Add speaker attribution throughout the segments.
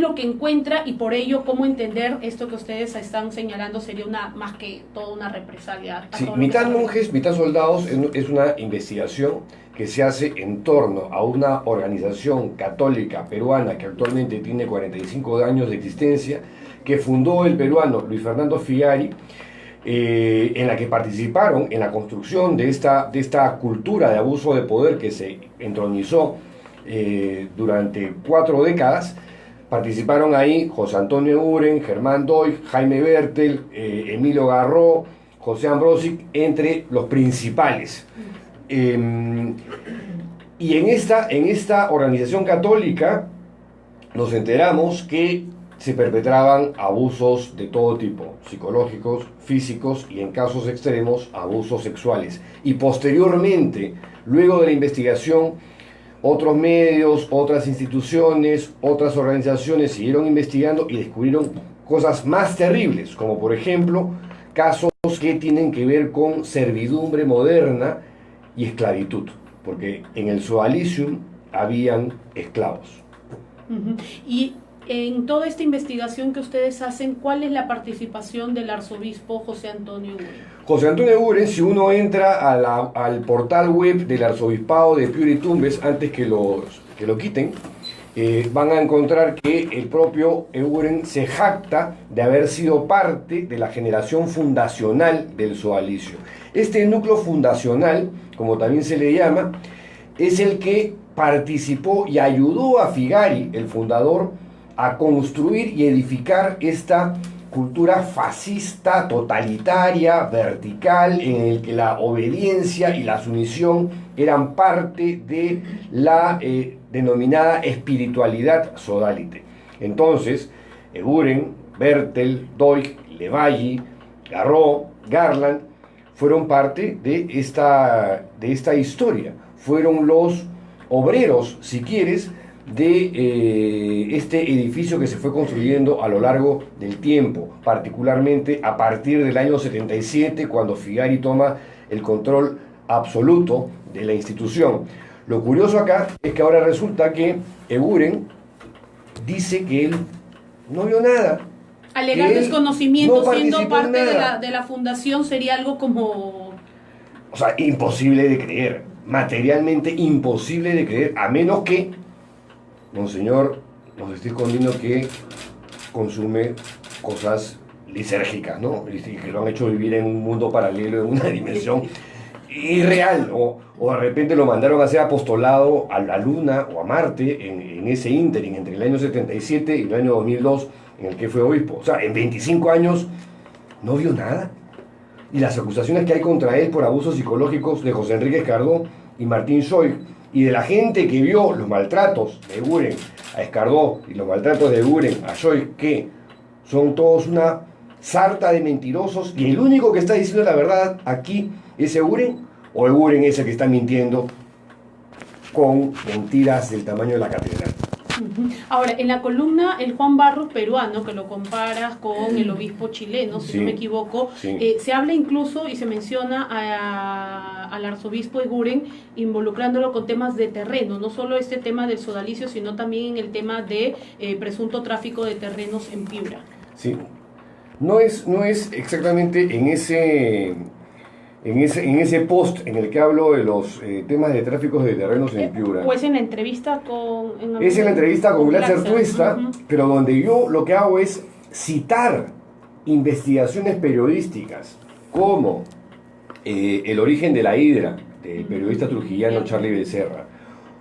Speaker 1: lo que encuentra y por ello cómo entender esto que ustedes están señalando sería más que toda una represalia.
Speaker 2: Sí, mitad monjes, mitad soldados es una investigación que se hace en torno a una organización católica peruana que actualmente tiene 45 años de existencia, que fundó el peruano Luis Fernando Figari, en la que participaron en la construcción de esta cultura de abuso de poder que se entronizó durante 4 décadas. Participaron ahí José Antonio Eguren, Germán Doig, Jaime Bertel, Emilio Garró, José Ambrosic, entre los principales. Y en esta organización católica nos enteramos que se perpetraban abusos de todo tipo, psicológicos, físicos y en casos extremos abusos sexuales. Y posteriormente, luego de la investigación, otros medios, otras instituciones, otras organizaciones siguieron investigando y descubrieron cosas más terribles, como por ejemplo casos que tienen que ver con servidumbre moderna y esclavitud, porque en el Sodalicium habían esclavos.
Speaker 1: Y en toda esta investigación que ustedes hacen, ¿cuál es la participación del arzobispo José Antonio Eguren?
Speaker 2: José Antonio Eguren, si uno entra al portal web del arzobispado de Piura y Tumbes, antes que lo quiten, van a encontrar que el propio Eguren se jacta de haber sido parte de la generación fundacional del Sodalicio. Este núcleo fundacional, como también se le llama, es el que participó y ayudó a Figari, el fundador, a construir y edificar esta cultura fascista, totalitaria, vertical, en el que la obediencia y la sumisión eran parte de la denominada espiritualidad sodalite. Entonces, Eguren, Bertel, Doig, Levalli, Garró, Garland, fueron parte de esta historia. Fueron los obreros, si quieres, de este edificio que se fue construyendo a lo largo del tiempo, particularmente a partir del año 77, cuando Figari toma el control absoluto de la institución. Lo curioso acá es que ahora resulta que Eguren dice que él no vio nada.
Speaker 1: Alegar desconocimiento no siendo parte de la fundación sería algo como...
Speaker 2: O sea, imposible de creer, materialmente imposible de creer, a menos que Monseñor nos esté escondiendo que consume cosas lisérgicas, ¿no? Que lo han hecho vivir en un mundo paralelo, en una dimensión irreal, o de repente lo mandaron a hacer apostolado a la Luna o a Marte en ese ínterin entre el año 77 y el año 2002, en el que fue obispo. O sea, en 25 años no vio nada. Y las acusaciones que hay contra él por abusos psicológicos de José Enrique Escardó y Martín Soy, y de la gente que vio los maltratos de Eguren a Escardó y los maltratos de Eguren a Soy, que son todos una sarta de mentirosos, y el único que está diciendo la verdad aquí es Eguren, o Eguren es el que está mintiendo con mentiras del tamaño de la catedral.
Speaker 1: Ahora, en la columna El Juan Barros peruano, que lo comparas con el obispo chileno, si no me equivoco, se habla incluso y se menciona al arzobispo Eguren involucrándolo con temas de terreno, no solo este tema del sodalicio, sino también en el tema de presunto tráfico de terrenos en Piura.
Speaker 2: Sí, no es exactamente en ese post en el que hablo de los temas de tráficos de terrenos en Piura.
Speaker 1: ¿O es en la entrevista con...
Speaker 2: Es en la entrevista con Glatzer Tuesta, pero donde yo lo que hago es citar investigaciones periodísticas, como El origen de la hidra, del periodista trujillano Charlie Becerra,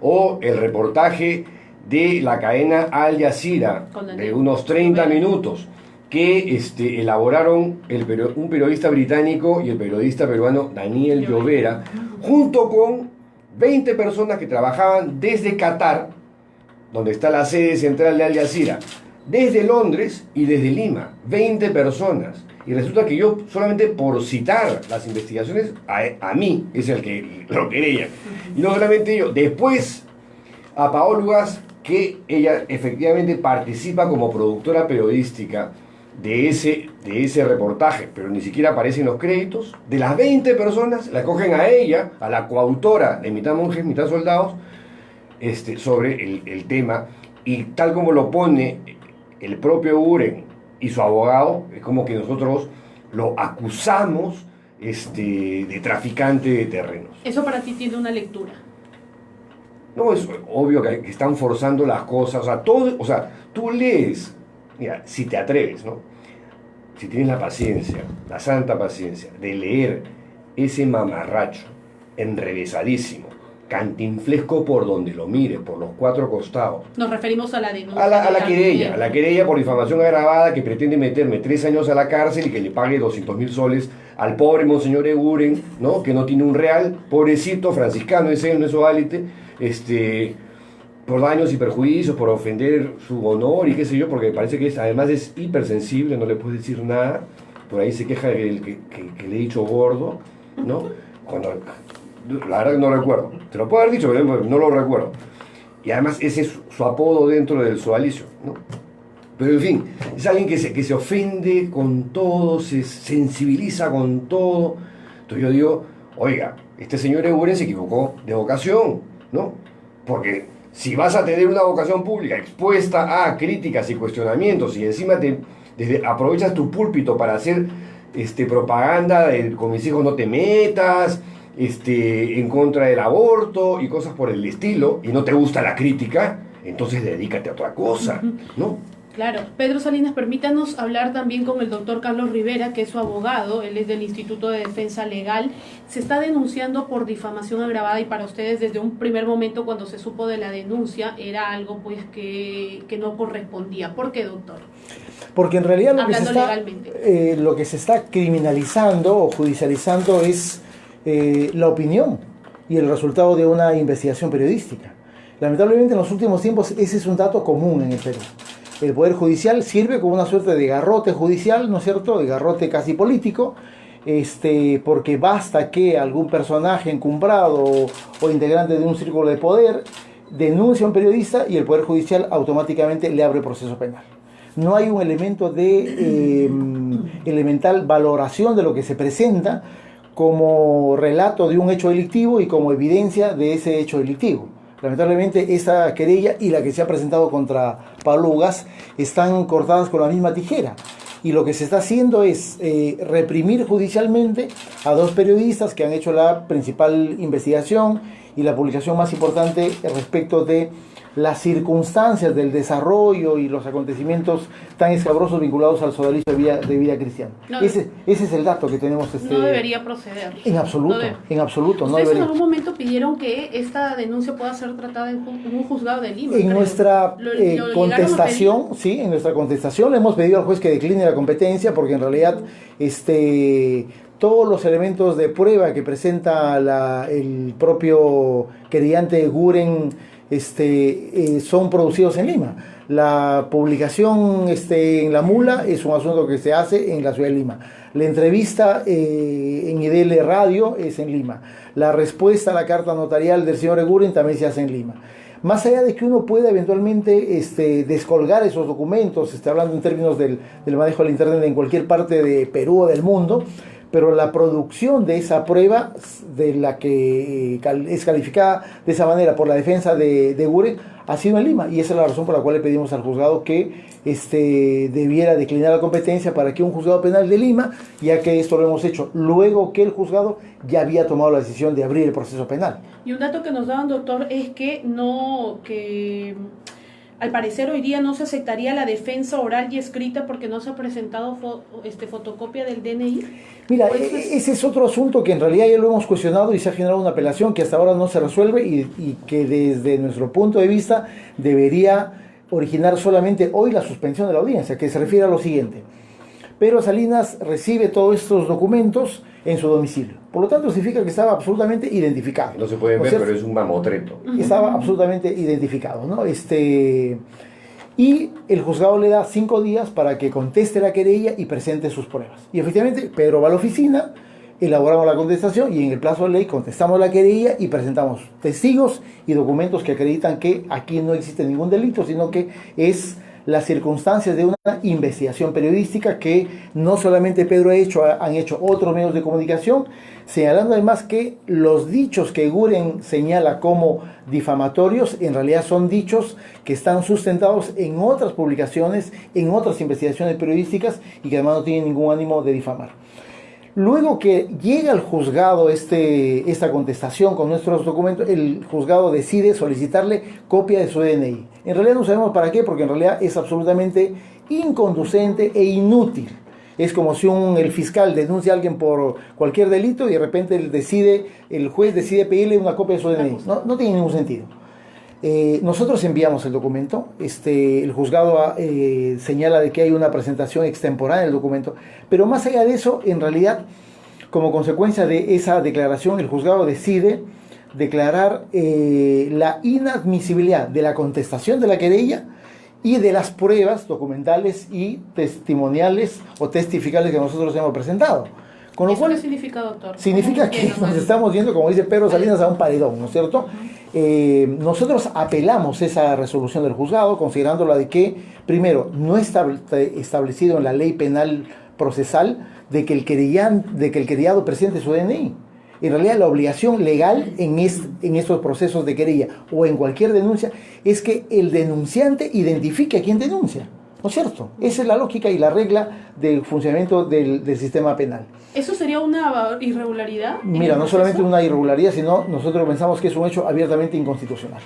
Speaker 2: o el reportaje de la cadena Al Jazeera, de unos 30 minutos, que elaboraron un periodista británico y el periodista peruano Daniel Llovera, junto con 20 personas que trabajaban desde Qatar, donde está la sede central de Al Jazeera, desde Londres y desde Lima, 20 personas. Y resulta que yo, solamente por citar las investigaciones, a mí es el que lo quería. Y no solamente yo, después a Paola Ugaz, que ella efectivamente participa como productora periodística de ese reportaje, pero ni siquiera aparecen los créditos. De las 20 personas, la cogen a ella, a la coautora de Mitad Monjes, Mitad Soldados, sobre el tema, y tal como lo pone el propio Eguren y su abogado, es como que nosotros lo acusamos de traficante de terrenos.
Speaker 1: Eso para ti tiene una lectura.
Speaker 2: No, es obvio que están forzando las cosas, tú lees, mira, si te atreves, ¿no? Si tienes la paciencia, la santa paciencia, de leer ese mamarracho enrevesadísimo, cantinflesco por donde lo mires, por los cuatro costados.
Speaker 1: Nos referimos a la denuncia.
Speaker 2: A la querella por difamación agravada que pretende meterme 3 años a la cárcel y que le pague 200.000 soles al pobre monseñor Eguren, ¿no? Que no tiene un real, pobrecito, franciscano es él, no es Ovalite, por daños y perjuicios, por ofender su honor y qué sé yo, porque parece que además es hipersensible, no le puedes decir nada, por ahí se queja del que le he dicho gordo, ¿no? Cuando, la verdad que no recuerdo, te lo puedo haber dicho, pero no lo recuerdo. Y además ese es su apodo dentro del sodalicio, ¿no? Pero en fin, es alguien que se ofende con todo, se sensibiliza con todo. Entonces yo digo, oiga, este señor Eguren se equivocó de vocación, ¿no? Porque si vas a tener una vocación pública expuesta a críticas y cuestionamientos y encima aprovechas tu púlpito para hacer propaganda de con mis hijos no te metas, en contra del aborto y cosas por el estilo, y no te gusta la crítica, entonces dedícate a otra cosa, ¿no?
Speaker 1: Claro. Pedro Salinas, permítanos hablar también con el doctor Carlos Rivera, que es su abogado, él es del Instituto de Defensa Legal. Se está denunciando por difamación agravada y para ustedes desde un primer momento cuando se supo de la denuncia era algo pues que no correspondía. ¿Por qué, doctor?
Speaker 3: Porque en realidad lo que se está criminalizando o judicializando es la opinión y el resultado de una investigación periodística. Lamentablemente en los últimos tiempos ese es un dato común en el Perú. El Poder Judicial sirve como una suerte de garrote judicial, ¿no es cierto?, de garrote casi político, porque basta que algún personaje encumbrado o integrante de un círculo de poder denuncie a un periodista y el Poder Judicial automáticamente le abre proceso penal. No hay un elemento de elemental valoración de lo que se presenta como relato de un hecho delictivo y como evidencia de ese hecho delictivo. Lamentablemente esta querella y la que se ha presentado contra Pablo Ugaz están cortadas con la misma tijera. Y lo que se está haciendo es reprimir judicialmente a 2 periodistas que han hecho la principal investigación y la publicación más importante respecto de las circunstancias del desarrollo y los acontecimientos tan escabrosos vinculados al sodalicio de vida cristiana. No, ese es el dato que tenemos.
Speaker 1: No debería proceder.
Speaker 3: En absoluto, en absoluto.
Speaker 1: ¿Ustedes en algún momento pidieron que esta denuncia pueda ser tratada en un juzgado de Lima?
Speaker 3: En nuestra contestación, sí, en nuestra contestación le hemos pedido al juez que decline la competencia porque en realidad todos los elementos de prueba que presenta el propio querellante Eguren son producidos en Lima. La publicación en La Mula es un asunto que se hace en la ciudad de Lima. La entrevista en IDL Radio es en Lima. La respuesta a la carta notarial del señor Eguren también se hace en Lima. Más allá de que uno pueda eventualmente descolgar esos documentos, hablando en términos del manejo del Internet en cualquier parte de Perú o del mundo, pero la producción de esa prueba, de la que es calificada de esa manera por la defensa de Eguren, ha sido en Lima, y esa es la razón por la cual le pedimos al juzgado que debiera declinar la competencia para que un juzgado penal de Lima, ya que esto lo hemos hecho luego que el juzgado ya había tomado la decisión de abrir el proceso penal.
Speaker 1: Y un dato que nos daban, doctor, es que al parecer hoy día no se aceptaría la defensa oral y escrita porque no se ha presentado fotocopia del DNI.
Speaker 3: Mira, ese es otro asunto que en realidad ya lo hemos cuestionado y se ha generado una apelación que hasta ahora no se resuelve y que desde nuestro punto de vista debería originar solamente hoy la suspensión de la audiencia, que se refiere a lo siguiente. Pedro Salinas recibe todos estos documentos en su domicilio. Por lo tanto, significa que estaba absolutamente identificado.
Speaker 2: No se puede ver, pero es un mamotreto.
Speaker 3: Estaba absolutamente identificado, ¿no? Y el juzgado le da 5 días para que conteste la querella y presente sus pruebas. Y efectivamente, Pedro va a la oficina, elaboramos la contestación y en el plazo de ley contestamos la querella y presentamos testigos y documentos que acreditan que aquí no existe ningún delito, sino que es las circunstancias de una investigación periodística que no solamente Pedro ha hecho, han hecho otros medios de comunicación, señalando además que los dichos que Eguren señala como difamatorios en realidad son dichos que están sustentados en otras publicaciones, en otras investigaciones periodísticas y que además no tienen ningún ánimo de difamar. Luego que llega al juzgado esta contestación con nuestros documentos, el juzgado decide solicitarle copia de su DNI. En realidad no sabemos para qué, porque en realidad es absolutamente inconducente e inútil. Es como si el fiscal denuncia a alguien por cualquier delito y de repente el juez decide pedirle una copia de su DNI. No tiene ningún sentido. Nosotros enviamos el documento, el juzgado señala de que hay una presentación extemporánea del documento, pero más allá de eso, en realidad, como consecuencia de esa declaración, el juzgado decide declarar la inadmisibilidad de la contestación de la querella y de las pruebas documentales y testimoniales o testificales que nosotros hemos presentado. Con lo cual,
Speaker 1: ¿qué significa, doctor?
Speaker 3: Significa que nos estamos yendo, como dice Pedro Salinas, a un paredón, ¿no es cierto? Nosotros apelamos esa resolución del juzgado, considerándola de que, primero, no está establecido en la ley penal procesal de que el querellado presente su DNI. En realidad, la obligación legal en estos procesos de querella o en cualquier denuncia es que el denunciante identifique a quien denuncia. ¿No es cierto? Esa es la lógica y la regla del funcionamiento del sistema penal.
Speaker 1: ¿Eso sería una irregularidad?
Speaker 3: Mira, no solamente una irregularidad, sino nosotros pensamos que es un hecho abiertamente inconstitucional.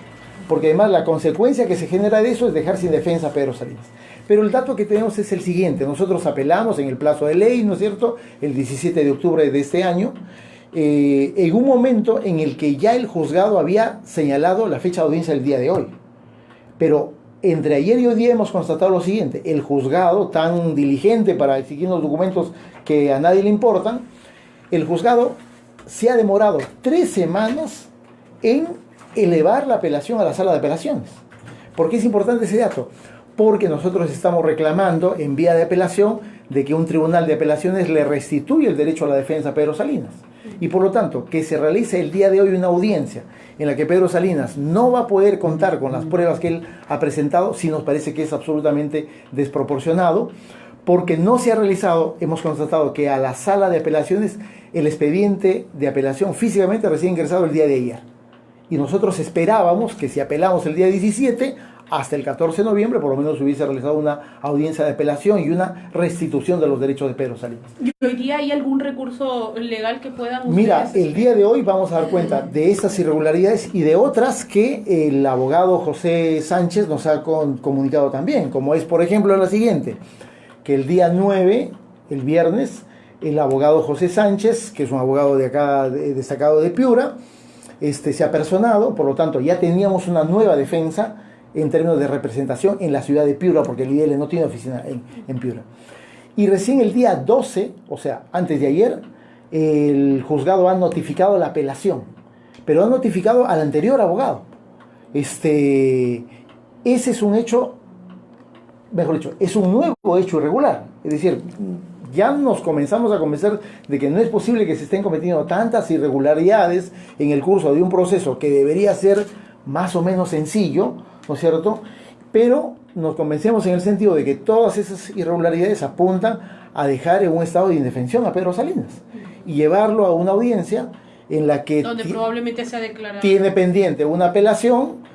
Speaker 3: Porque además la consecuencia que se genera de eso es dejar sin defensa a Pedro Salinas. Pero el dato que tenemos es el siguiente. Nosotros apelamos en el plazo de ley, ¿no es cierto?, el 17 de octubre de este año, en un momento en el que ya el juzgado había señalado la fecha de audiencia del día de hoy. Pero entre ayer y hoy día hemos constatado lo siguiente: el juzgado, tan diligente para exigir los documentos que a nadie le importan, el juzgado se ha demorado 3 semanas en elevar la apelación a la sala de apelaciones. ¿Por qué es importante ese dato? Porque nosotros estamos reclamando en vía de apelación de que un tribunal de apelaciones le restituya el derecho a la defensa a Pedro Salinas. Y por lo tanto, que se realice el día de hoy una audiencia en la que Pedro Salinas no va a poder contar con las pruebas que él ha presentado, sí nos parece que es absolutamente desproporcionado, porque no se ha realizado, hemos constatado que a la sala de apelaciones el expediente de apelación físicamente recién ingresado el día de ayer. Y nosotros esperábamos que si apelamos el día 17, hasta el 14 de noviembre, por lo menos se hubiese realizado una audiencia de apelación y una restitución de los derechos de Pedro Salinas.
Speaker 1: ¿Y hoy día hay algún recurso legal que puedan ustedes?
Speaker 3: Mira, el día de hoy vamos a dar cuenta de estas irregularidades y de otras que el abogado José Sánchez nos ha comunicado también, como es, por ejemplo, la siguiente, que el día 9, el viernes, el abogado José Sánchez, que es un abogado de acá, destacado de Piura, se ha personado, por lo tanto ya teníamos una nueva defensa en términos de representación en la ciudad de Piura, porque el IDL no tiene oficina en Piura. Y recién el día 12, o sea, antes de ayer, el juzgado ha notificado la apelación, pero ha notificado al anterior abogado. Ese es un hecho, mejor dicho, es un nuevo hecho irregular. Es decir, ya nos comenzamos a convencer de que no es posible que se estén cometiendo tantas irregularidades en el curso de un proceso que debería ser más o menos sencillo, ¿no es cierto? Pero nos convencemos en el sentido de que todas esas irregularidades apuntan a dejar en un estado de indefensión a Pedro Salinas y llevarlo a una audiencia en la que
Speaker 1: donde probablemente se ha declarado
Speaker 3: tiene pendiente una apelación,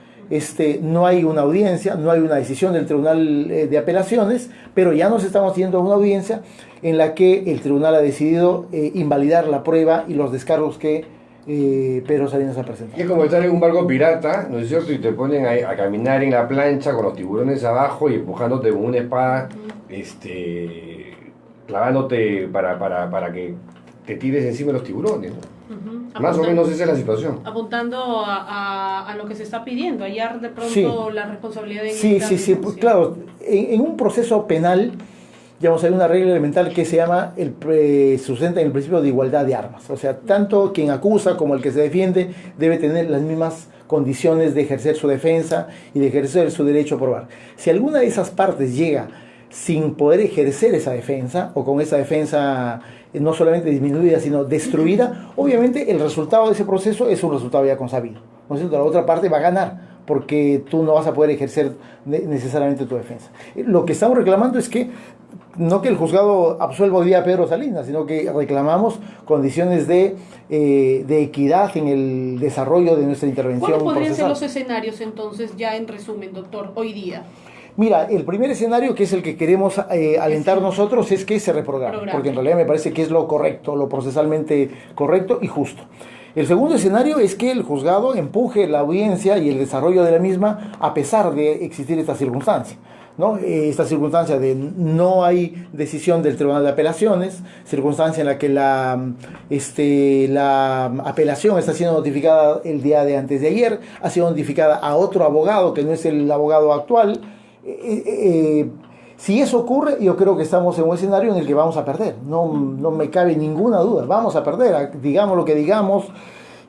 Speaker 3: no hay una audiencia, no hay una decisión del Tribunal de Apelaciones, pero ya nos estamos yendo a una audiencia en la que el tribunal ha decidido invalidar la prueba y los descargos que Pedro Salinas ha presentado.
Speaker 2: Es como estar en un barco pirata, ¿no es cierto? Y te ponen a caminar en la plancha con los tiburones abajo y empujándote con una espada, clavándote para que te tires encima de los tiburones, ¿no? Más o menos esa es la situación.
Speaker 1: Apuntando a lo que se está pidiendo, hallar de pronto la responsabilidad de...
Speaker 3: Sí, pues, claro, en un proceso penal, digamos, hay una regla elemental que se llama, sustenta en el principio de igualdad de armas. O sea, tanto quien acusa como el que se defiende debe tener las mismas condiciones de ejercer su defensa y de ejercer su derecho a probar. Si alguna de esas partes llega sin poder ejercer esa defensa, o con esa defensa no solamente disminuida, sino destruida, obviamente el resultado de ese proceso es un resultado ya consabido, ¿no es cierto? La otra parte va a ganar, porque tú no vas a poder ejercer necesariamente tu defensa. Lo que estamos reclamando es que no que el juzgado absuelva hoy día a Pedro Salinas, sino que reclamamos condiciones de equidad en el desarrollo de nuestra intervención procesal.
Speaker 1: ¿Cuáles podrían ser los escenarios entonces, ya en resumen, doctor, hoy día?
Speaker 3: Mira, el primer escenario, que es el que queremos alentar nosotros, es que se reprograme, porque en realidad me parece que es lo correcto, lo procesalmente correcto y justo. El segundo escenario es que el juzgado empuje la audiencia y el desarrollo de la misma a pesar de existir esta circunstancia, ¿no? Esta circunstancia de no hay decisión del Tribunal de Apelaciones, circunstancia en la que la apelación está siendo notificada el día de antes de ayer, ha sido notificada a otro abogado que no es el abogado actual. Si eso ocurre, yo creo que estamos en un escenario en el que vamos a perder, no me cabe ninguna duda, vamos a perder, digamos lo que digamos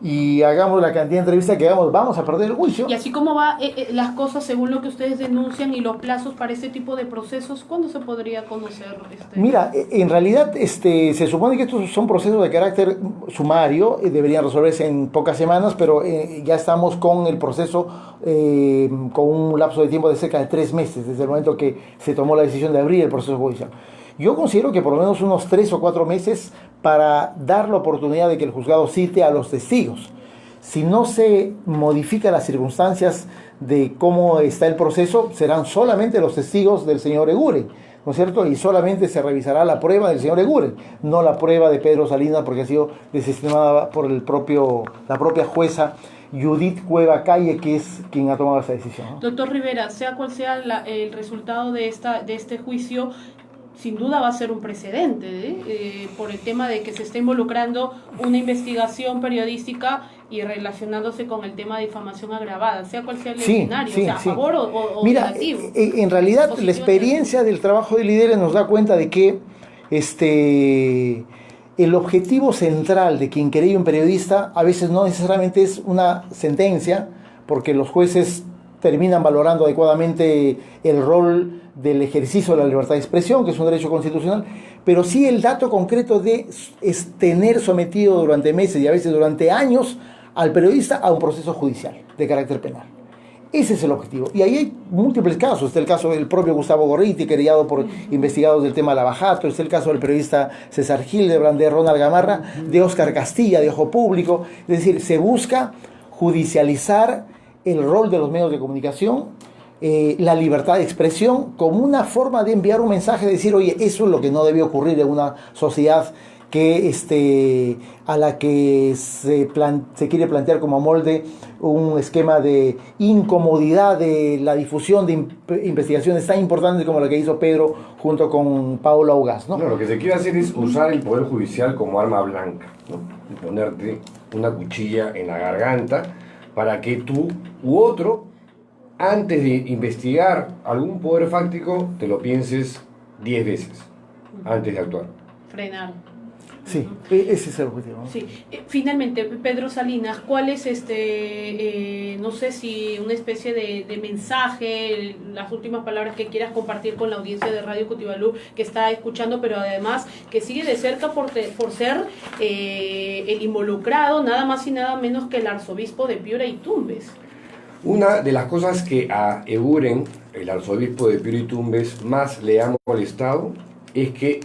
Speaker 3: y hagamos la cantidad de entrevistas que hagamos, vamos a perder el juicio.
Speaker 1: Y así como va las cosas según lo que ustedes denuncian y los plazos para este tipo de procesos, ¿cuándo se podría conocer?
Speaker 3: Mira, en realidad se supone que estos son procesos de carácter sumario, deberían resolverse en pocas semanas, pero ya estamos con el proceso con un lapso de tiempo de cerca de 3 meses, desde el momento que se tomó la decisión de abrir el proceso judicial. Yo considero que por lo menos unos 3 o 4 meses para dar la oportunidad de que el juzgado cite a los testigos. Si no se modifican las circunstancias de cómo está el proceso, serán solamente los testigos del señor Eguren, ¿no es cierto? Y solamente se revisará la prueba del señor Eguren, no la prueba de Pedro Salinas, porque ha sido desestimada por la propia jueza Judith Cueva Calle, que es quien ha tomado esta decisión, ¿no?
Speaker 1: Doctor Rivera, sea cual sea el resultado de este juicio, sin duda va a ser un precedente, por el tema de que se está involucrando una investigación periodística y relacionándose con el tema de difamación agravada, sea cual sea el escenario, o sea, a favor o
Speaker 3: Mira,
Speaker 1: negativo.
Speaker 3: En realidad la experiencia del trabajo de líderes nos da cuenta de que el objetivo central de quien querella un periodista a veces no necesariamente es una sentencia, porque los jueces terminan valorando adecuadamente el rol del ejercicio de la libertad de expresión, que es un derecho constitucional, pero sí el dato concreto de tener sometido durante meses y a veces durante años al periodista a un proceso judicial de carácter penal. Ese es el objetivo. Y ahí hay múltiples casos. Está el caso del propio Gustavo Gorriti, querellado por investigados del tema Lavajato. Está el caso del periodista César Hildebrand, de Ronald Gamarra, de Óscar Castilla, de Ojo Público. Es decir, se busca judicializar el rol de los medios de comunicación, la libertad de expresión, como una forma de enviar un mensaje, de decir, oye, eso es lo que no debe ocurrir en una sociedad que a la que se quiere plantear como molde un esquema de incomodidad de la difusión de investigaciones tan importantes como la que hizo Pedro junto con Paulo Augás, ¿no?
Speaker 2: No, lo que se quiere hacer es usar el Poder Judicial como arma blanca, ¿no? Y ponerte una cuchilla en la garganta para que tú u otro, antes de investigar algún poder fáctico, te lo pienses 10 veces antes de actuar.
Speaker 1: Frenar.
Speaker 3: Sí, ese es el objetivo, ¿no?
Speaker 1: Sí. Finalmente, Pedro Salinas, ¿cuál es no sé si una especie de mensaje, las últimas palabras que quieras compartir con la audiencia de Radio Cutibalú que está escuchando, pero además que sigue de cerca por ser el involucrado, nada más y nada menos que el arzobispo de Piura y Tumbes?
Speaker 2: Una de las cosas que a Eguren, el arzobispo de Piura y Tumbes, más le ha molestado es que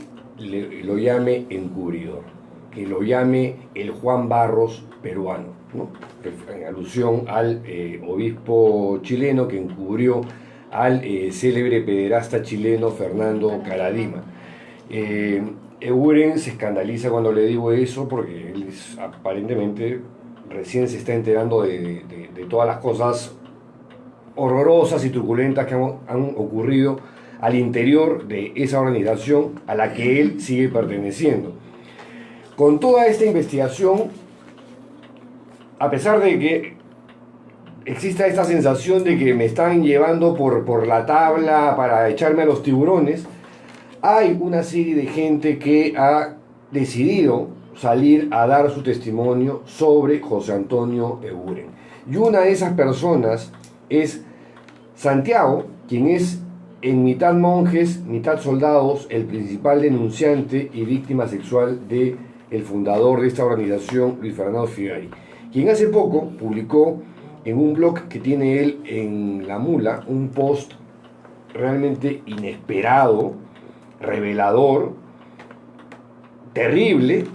Speaker 2: lo llame encubridor, que lo llame el Juan Barros peruano, ¿no? En alusión al obispo chileno que encubrió al célebre pederasta chileno Fernando Caradima. Eguren se escandaliza cuando le digo eso porque él aparentemente recién se está enterando de todas las cosas horrorosas y truculentas que han ocurrido al interior de esa organización a la que él sigue perteneciendo. Con toda esta investigación, a pesar de que exista esta sensación de que me están llevando por la tabla para echarme a los tiburones, hay una serie de gente que ha decidido salir a dar su testimonio sobre José Antonio Eguren. Y una de esas personas es Santiago, quien es en mitad monjes, mitad soldados, el principal denunciante y víctima sexual del fundador de esta organización, Luis Fernando Figari, quien hace poco publicó en un blog que tiene él en La Mula, un post realmente inesperado, revelador, terrible,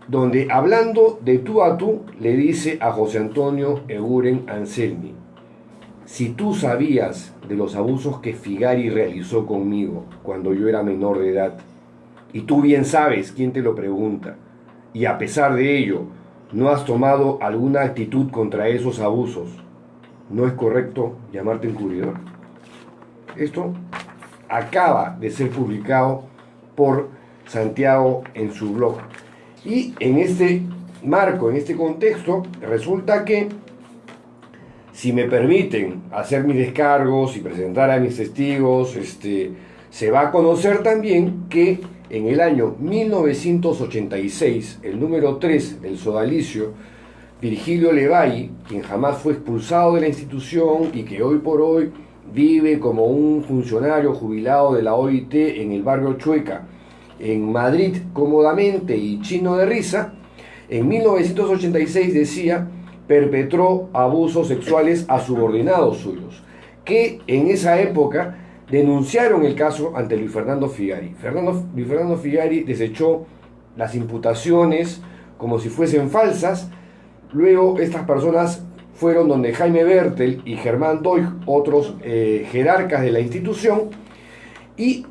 Speaker 2: donde hablando de tú a tú le dice a José Antonio Eguren Anselmi: si tú sabías de los abusos que Figari realizó conmigo cuando yo era menor de edad, y tú bien sabes quién te lo pregunta, y a pesar de ello no has tomado alguna actitud contra esos abusos, ¿no es correcto llamarte encubridor? Esto acaba de ser publicado por Santiago en su blog. Y en este marco, en este contexto, resulta que, si me permiten hacer mis descargos y presentar a mis testigos, se va a conocer también que en el año 1986, el número 3 del sodalicio, Virgilio Levalli, quien jamás fue expulsado de la institución y que hoy por hoy vive como un funcionario jubilado de la OIT en el barrio Chueca, en Madrid, cómodamente y chino de risa, en 1986 decía, perpetró abusos sexuales a subordinados suyos, que en esa época denunciaron el caso ante Luis Fernando Figari. Luis Fernando Figari desechó las imputaciones como si fuesen falsas. Luego estas personas fueron donde Jaime Bertel y Germán Doig, otros jerarcas de la institución, y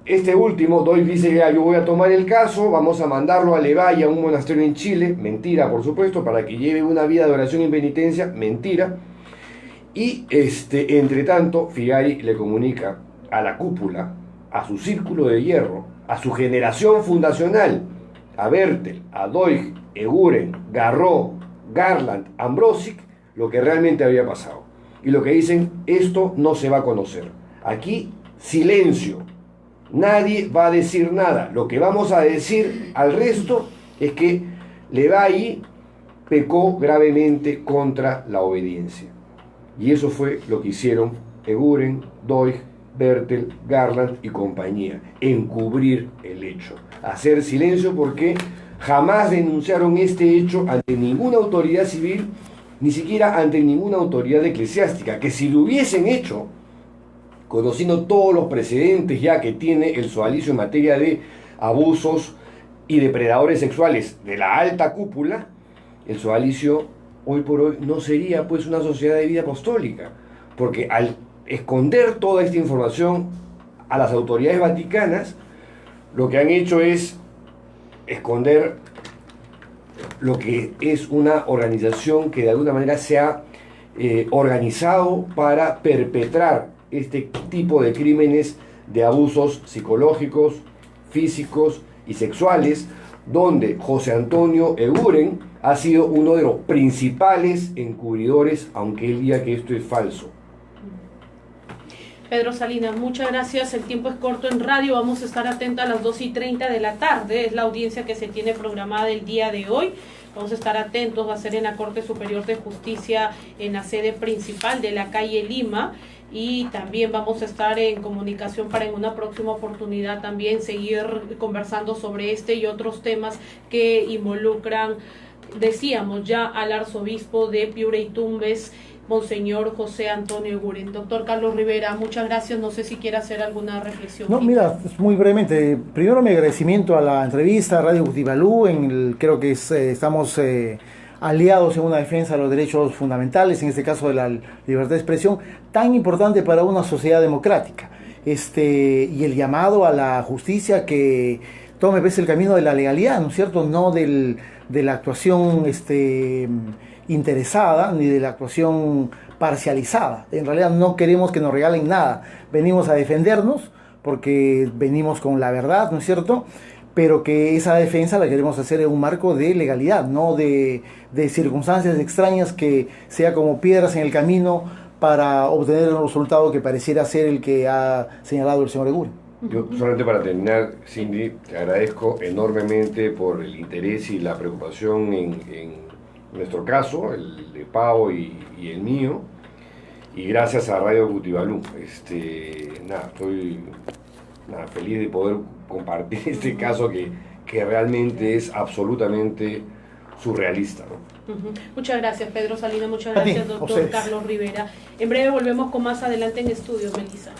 Speaker 2: este último, Doig, dice: yo voy a tomar el caso, vamos a mandarlo a Levalli, a un monasterio en Chile, mentira por supuesto, para que lleve una vida de oración y penitencia, mentira. Y entre tanto, Figari le comunica a la cúpula, a su círculo de hierro, a su generación fundacional, a Bertel, a Doig, Eguren, Garró, Garland, Ambrosic, lo que realmente había pasado. Y lo que dicen: esto no se va a conocer. Aquí, silencio. Nadie va a decir nada. Lo que vamos a decir al resto es que Levalli pecó gravemente contra la obediencia. Y eso fue lo que hicieron Eguren, Doig, Bertel, Garland y compañía: encubrir el hecho, hacer silencio, porque jamás denunciaron este hecho ante ninguna autoridad civil, ni siquiera ante ninguna autoridad eclesiástica, que si lo hubiesen hecho, conociendo todos los precedentes ya que tiene el sodalicio en materia de abusos y depredadores sexuales de la alta cúpula, el sodalicio hoy por hoy no sería pues una sociedad de vida apostólica, porque al esconder toda esta información a las autoridades vaticanas, lo que han hecho es esconder lo que es una organización que de alguna manera se ha organizado para perpetrar este tipo de crímenes de abusos psicológicos, físicos y sexuales, donde José Antonio Eguren ha sido uno de los principales encubridores, aunque él diga que esto es falso.
Speaker 1: Pedro Salinas, muchas gracias. El tiempo es corto en radio, vamos a estar atentos a las 2:30 de la tarde, es la audiencia que se tiene programada el día de hoy. Vamos a estar atentos, va a ser en la Corte Superior de Justicia, en la sede principal de la calle Lima, y también vamos a estar en comunicación para en una próxima oportunidad también seguir conversando sobre este y otros temas que involucran, decíamos ya, al arzobispo de Piura y Tumbes, Monseñor José Antonio Eguren. Doctor Carlos Rivera, muchas gracias. No sé si quiere hacer alguna reflexión.
Speaker 3: No, mira, muy brevemente. Primero, mi agradecimiento a la entrevista a Radio Cutibalú. Creo que estamos aliados en una defensa de los derechos fundamentales, en este caso de la libertad de expresión, tan importante para una sociedad democrática. Y el llamado a la justicia que tome pues el camino de la legalidad, ¿no es cierto? No de la actuación interesada ni de la actuación parcializada. En realidad no queremos que nos regalen nada. Venimos a defendernos porque venimos con la verdad, ¿no es cierto? Pero que esa defensa la queremos hacer en un marco de legalidad, no de circunstancias extrañas que sea como piedras en el camino para obtener el resultado que pareciera ser el que ha señalado el señor Eguren.
Speaker 2: Yo solamente para terminar, Cindy, te agradezco enormemente por el interés y la preocupación en nuestro caso, el de Pau y el mío, y gracias a Radio Cutibalú. Estoy feliz de poder compartir este caso que realmente es absolutamente surrealista, ¿no?
Speaker 1: Muchas gracias, Pedro Salinas. Muchas gracias, doctor Carlos Rivera. En breve volvemos con más adelante en estudios, Melissa.